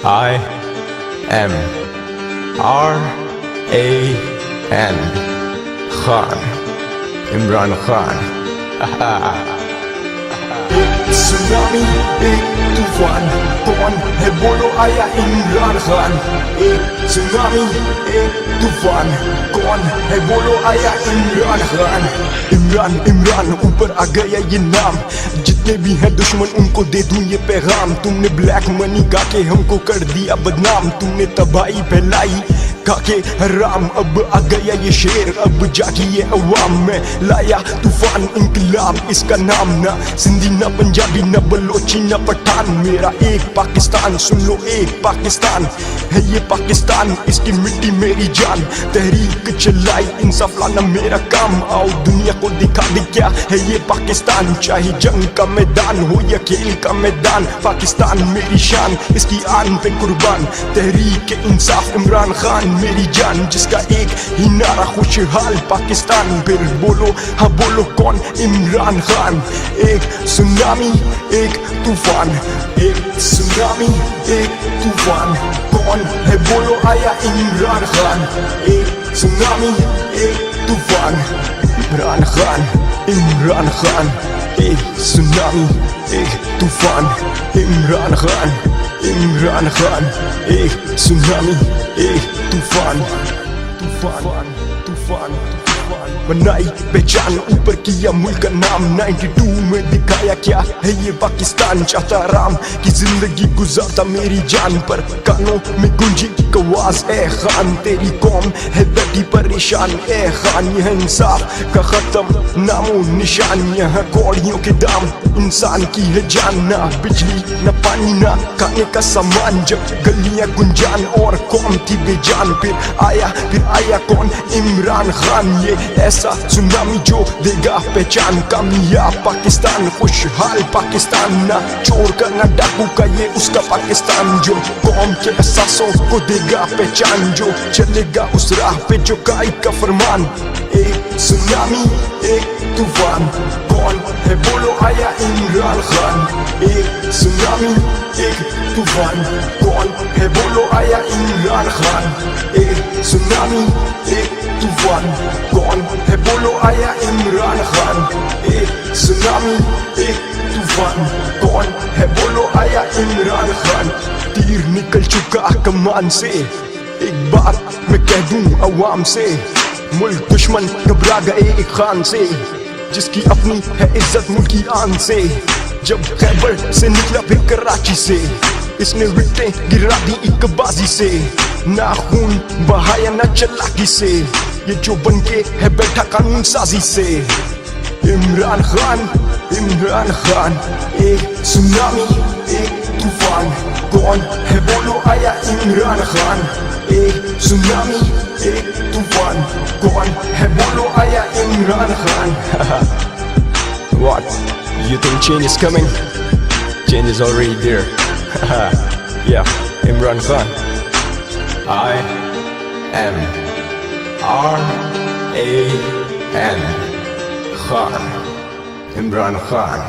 I am RAN Khan, Imran Khan. Tsunami एक तूफान, कौन है बोलो आया इमरान खान। एक सुनामी एक तूफान, कौन है बोलो आया इमरान खान। इमरान इमरान ऊपर आ गया ये नाम, जितने भी हैं दुश्मन उनको दे दूं ये पैगाम। तुमने ब्लैक मनी गा के हमको कर दिया बदनाम, तुमने तबाही फैलाई काके हराम। अब आ गया ये शेर, अब जागी ये अवाम। में लाया तूफान इनकलाब, इसका नाम ना सिंधी ना पंजाबी ना बलोची ना पठान। मेरा एक पाकिस्तान, सुन लो एक पाकिस्तान है ये पाकिस्तान, इसकी मिट्टी मेरी जान। तहरीक चलाई इंसाफ लाना मेरा काम, आओ दुनिया को दिखा दे क्या है ये पाकिस्तान। चाहे जंग का मैदान हो या खेल का मैदान, पाकिस्तान मेरी शान, इसकी आन पे कुर्बान। तहरीक इंसाफ इमरान खान मेरी जान, जिसका एक ही नारा खुशहाल पाकिस्तान। फिर बोलो हाँ बोलो कौन इमरान खान। एक सुनामी एक तूफान, एक सुनामी एक तूफान, कौन है बोलो आया इमरान खान। एक सुनामी एक तूफान, इमरान खान इमरान खान। एक सुनामी एक तूफान, इमरान खान इमरान खान। एक सुनामी एक तूफान, तूफान तूफान तूफान। बनाई पहचान, ऊपर किया मुल्क का नाम। 92 में दिखाया क्या है ये पाकिस्तान। चाहता राम की जिंदगी गुजारता मेरी जान पर, कानों में गुंजी आवाज ए खान। तेरी कौम है बैठी परेशान ए खान, यह इंसाफ का खत्म नामो निशान। यहाँ कौड़ियों के दाम, इंसान की है जान। ना बिजली ना पानी ना खाने का सामान, जब गलियां गुंजान और कौम थी बेजान। फिर आया कौन इमरान खान, ये ऐसा सुनामी जो देगा पहचान। कामयाब पाकिस्तान, खुशहाल पाकिस्तान, ना चोर का ना डाकू का ये उसका पाकिस्तान। जो कौम के एहसासों को देगा पहचान, जो चलेगा उस राह पे जो कायद का फरमान। एक सुनामी एक तूफान, कौन है बोलो आया इमरान खान। एक सुनामी एक तूफान, कौन है बोलो आया इमरान खान। एक सुनामी एक तूफान, कौन है बोलो आया इमरान खान। एक सुनामी एक तूफान, कौन है बोलो आया इमरान खान। तीर निकल चुका कमान से, एक बात मैं कह दूं अवाम से। मुल्क दुश्मन घबरा गए एक खान से, जिसकी अपनी है इज्जत मुल्क की आन से। जब खैबर से निकला फिर कराची से, इसने विकटें गिरा दी एक बाजी से। ना खून बहाया ना चालाकी से, ये जो बनके है बैठा कानून साजी से। इमरान खान इमरान खान। एक सुनामी एक तूफान, कौन है बोलो आया इमरान खान। एक सुनामी एक तूफान, कौन है बोलो आया Imran Khan. What? You think change is coming? Change is already there. Yeah, Imran Khan. I am RAN Khan, Imran Khan.